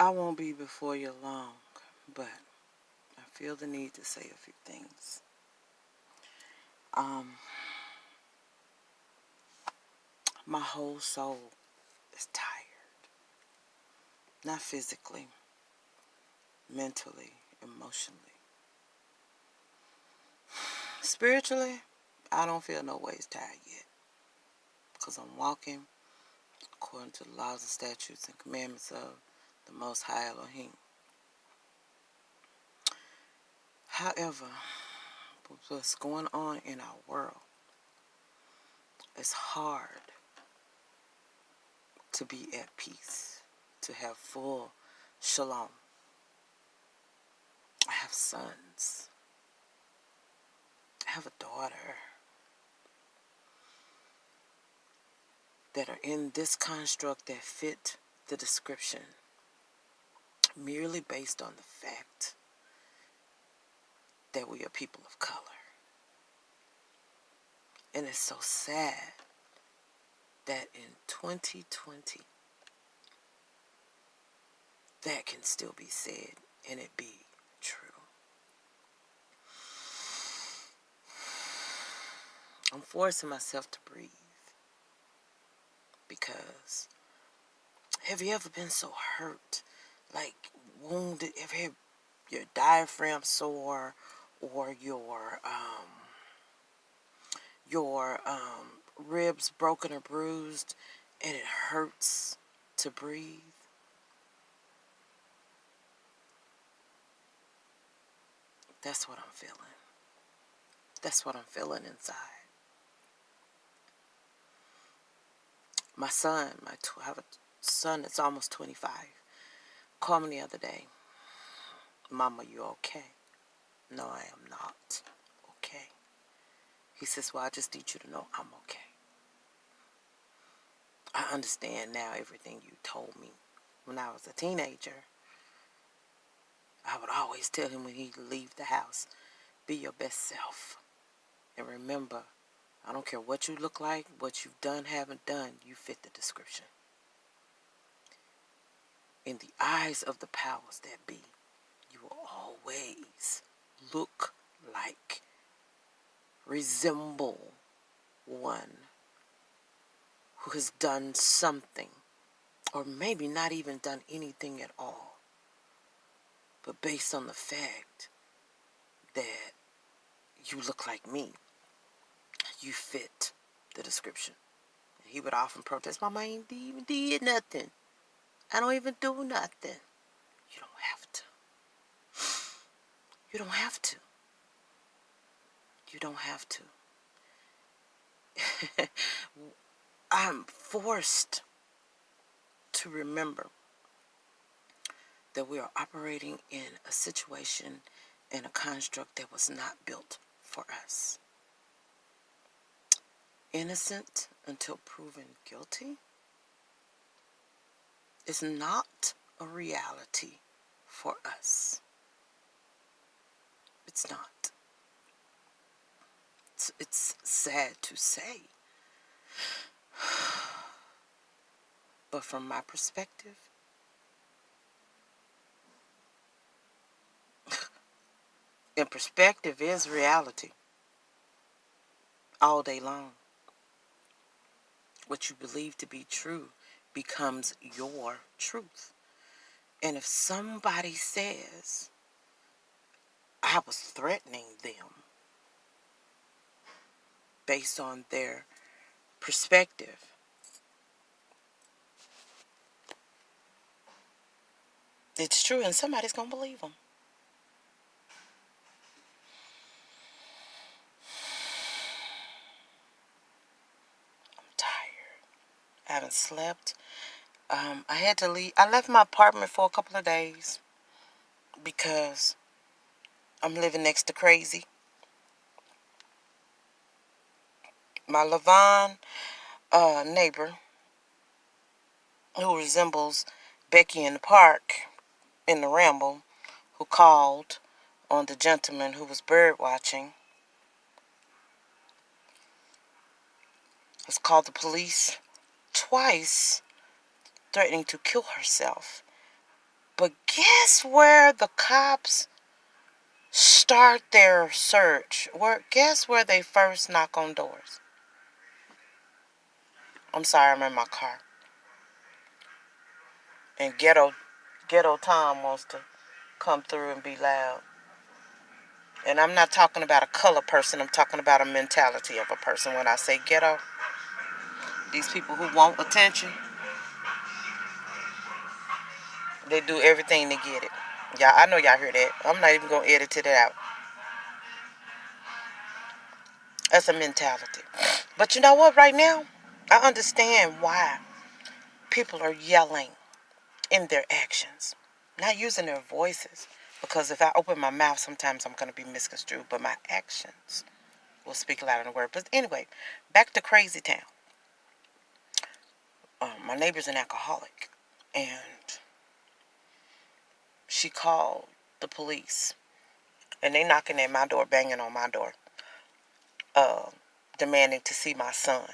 I won't be before you long, but I feel the need to say a few things. My whole soul is tired. Not physically, mentally, emotionally. Spiritually, I don't feel no ways tired yet. Because I'm walking according to the laws and statutes and commandments of the Most High Elohim. However, what's going on in our world, it's hard to be at peace, to have full shalom. I have sons. I have a daughter that are in this construct that fit the description merely based on the fact that we are people of color. And it's so sad that in 2020 that can still be said and it be true. I'm forcing myself to breathe because have you ever been so hurt, like wounded? Have you had your diaphragm sore or your ribs broken or bruised and it hurts to breathe? That's what I'm feeling. That's what I'm feeling inside. My son, I have a son that's almost 25, called me the other day. Mama, you okay? No, I am not okay. He says, well, I just need you to know I'm okay. I understand now everything you told me. When I was a teenager, I would always tell him when he'd leave the house, be your best self. And remember, I don't care what you look like, what you've done, haven't done, you fit the description. In the eyes of the powers that be, you will always look like, resemble one who has done something, or maybe not even done anything at all, but based on the fact that you look like me, you fit the description. He would often protest, Mama, I ain't even did nothing. I don't even do nothing. You don't have to. You don't have to. You don't have to. I'm forced to remember that we are operating in a situation and a construct that was not built for us. Innocent until proven guilty is not a reality for us. It's not. It's sad to say. But from my perspective, and perspective is reality all day long. What you believe to be true becomes your truth. And if somebody says, I was threatening them based on their perspective, it's true and somebody's going to believe them. I'm tired. I haven't slept. I had to leave. I left my apartment for a couple of days because I'm living next to crazy. My Levon neighbor, who resembles Becky in the park in the Ramble, who called on the gentleman who was bird watching, has called the police twice, threatening to kill herself But guess where the cops start their search? Guess where they first knock on doors? I'm sorry, I'm in my car. And ghetto Tom wants to come through and be loud. And I'm not talking about a color person. I'm talking about a mentality of a person. When I say ghetto, these people who want attention, they do everything to get it. Yeah, I know y'all hear that. I'm not even going to edit it out. That's a mentality. But you know what? Right now, I understand why people are yelling in their actions, not using their voices. Because if I open my mouth, sometimes I'm going to be misconstrued. But my actions will speak louder than words. But anyway, back to Crazy Town. My neighbor's an alcoholic, and she called the police, and they knocking at my door, banging on my door, uh, demanding to see my son.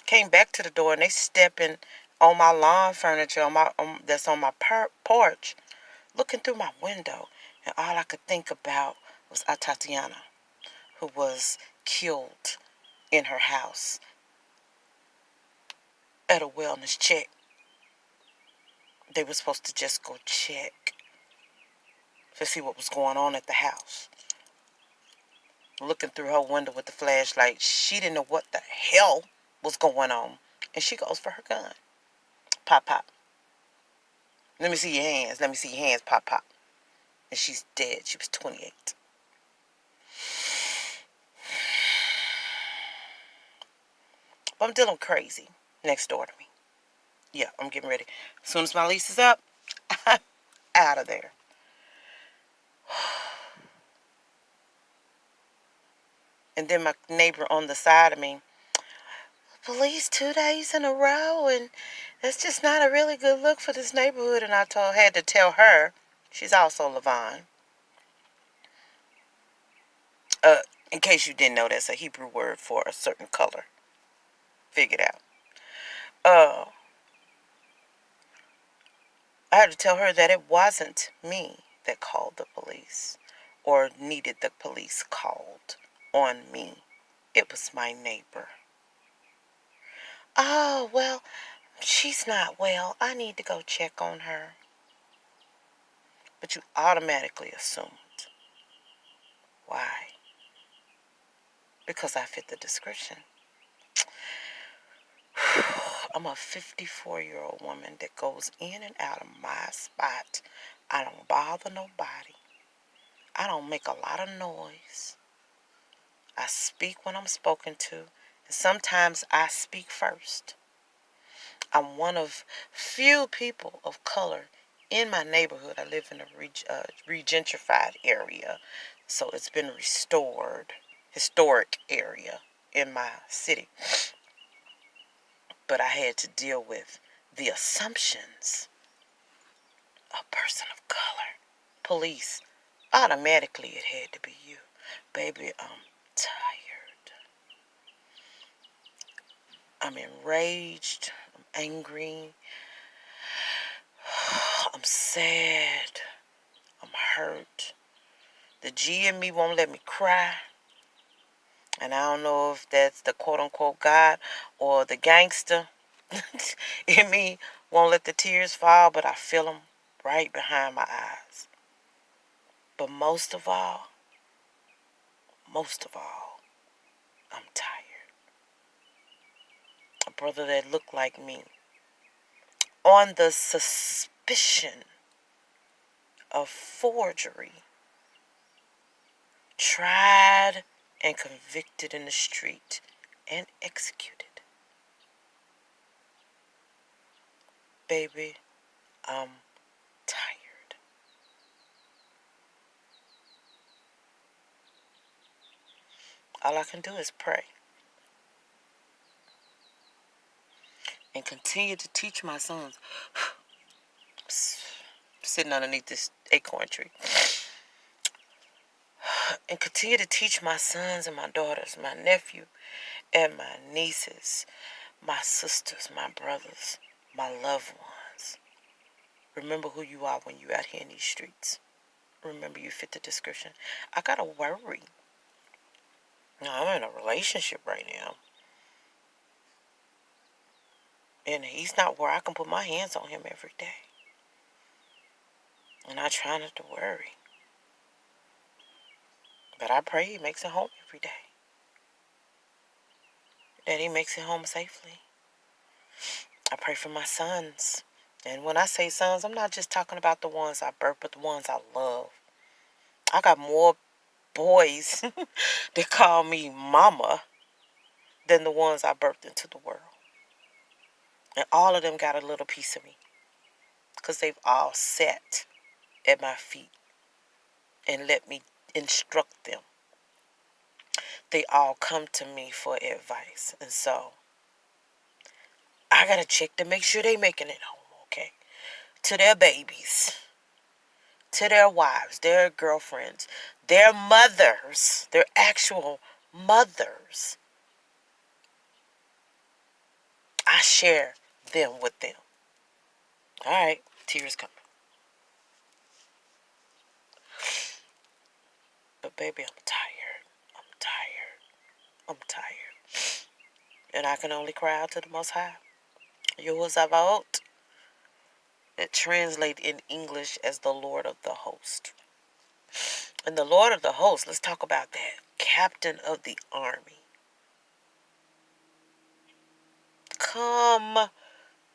Came back to the door, and they stepping on my lawn furniture that's on my porch, looking through my window, and all I could think about was Tatiana, who was killed in her house at a wellness check. They were supposed to just go check to see what was going on at the house. Looking through her window with the flashlight, she didn't know what the hell was going on. And she goes for her gun. Pop, pop. Let me see your hands. Let me see your hands. Pop, pop. And she's dead. She was 28. But I'm dealing crazy next door to me. Yeah, I'm getting ready. As soon as my lease is up, I'm out of there. And then my neighbor on the side of me, police 2 days in a row, and that's just not a really good look for this neighborhood. And I had to tell her, she's also Levon. In case you didn't know, that's a Hebrew word for a certain color. Figure it out. I had to tell her that it wasn't me that called the police or needed the police called on me. It was my neighbor. Oh, well, she's not well. I need to go check on her. But you automatically assumed. Why? Because I fit the description. I'm a 54-year-old woman that goes in and out of my spot. I don't bother nobody. I don't make a lot of noise. I speak when I'm spoken to. And sometimes I speak first. I'm one of few people of color in my neighborhood. I live in a regentrified area. So it's been restored, historic area in my city. But I had to deal with the assumptions. A person of color. Police. Automatically it had to be you. Baby, I'm tired. I'm enraged. I'm angry. I'm sad. I'm hurt. The G in me won't let me cry. And I don't know if that's the quote-unquote God or the gangster in me won't let the tears fall, but I feel them right behind my eyes. But most of all, I'm tired. A brother that looked like me, on the suspicion of forgery, tried and convicted in the street and executed. Baby, I'm tired. All I can do is pray and continue to teach my sons. Sitting underneath this acorn tree. And continue to teach my sons and my daughters, my nephew and my nieces, my sisters, my brothers, my loved ones. Remember who you are when you're out here in these streets. Remember you fit the description. I gotta worry. Now, I'm in a relationship right now. And he's not where I can put my hands on him every day. And I try not to worry. But I pray he makes it home every day. That he makes it home safely. I pray for my sons. And when I say sons, I'm not just talking about the ones I birthed, but the ones I love. I got more boys that call me mama than the ones I birthed into the world. And all of them got a little piece of me. Because they've all sat at my feet and let me instruct them. They all come to me for advice. And so, I got to check to make sure they making it home, okay? To their babies. To their wives, their girlfriends, their mothers, their actual mothers. I share them with them. All right, tears coming. But baby, I'm tired. I'm tired. I'm tired. And I can only cry out to the Most High. Yehovah, that translate in English as the Lord of the Host. And the Lord of the Host, let's talk about that. Captain of the army. Come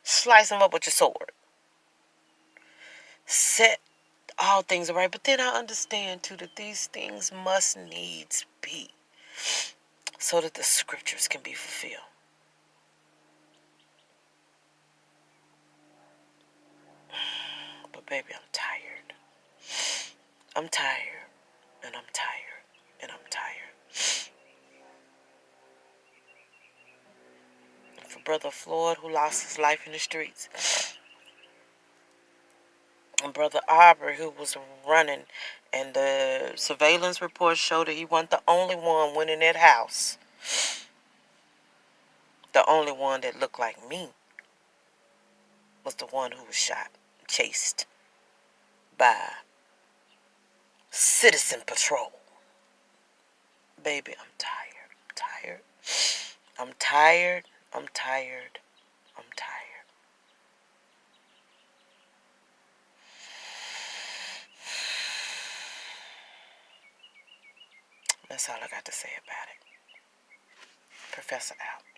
slice him up with your sword. Set all things right. But then I understand too that these things must needs be so that the scriptures can be fulfilled. But baby, I'm tired. I'm tired. And I'm tired. And I'm tired. For Brother Floyd, who lost his life in the streets, and Brother Aubrey, who was running, and the surveillance reports showed that he wasn't the only one went in that house. The only one that looked like me was the one who was shot, chased by Citizen Patrol. Baby, I'm tired. I'm tired. I'm tired. I'm tired. I'm tired. That's all I got to say about it. Professor out.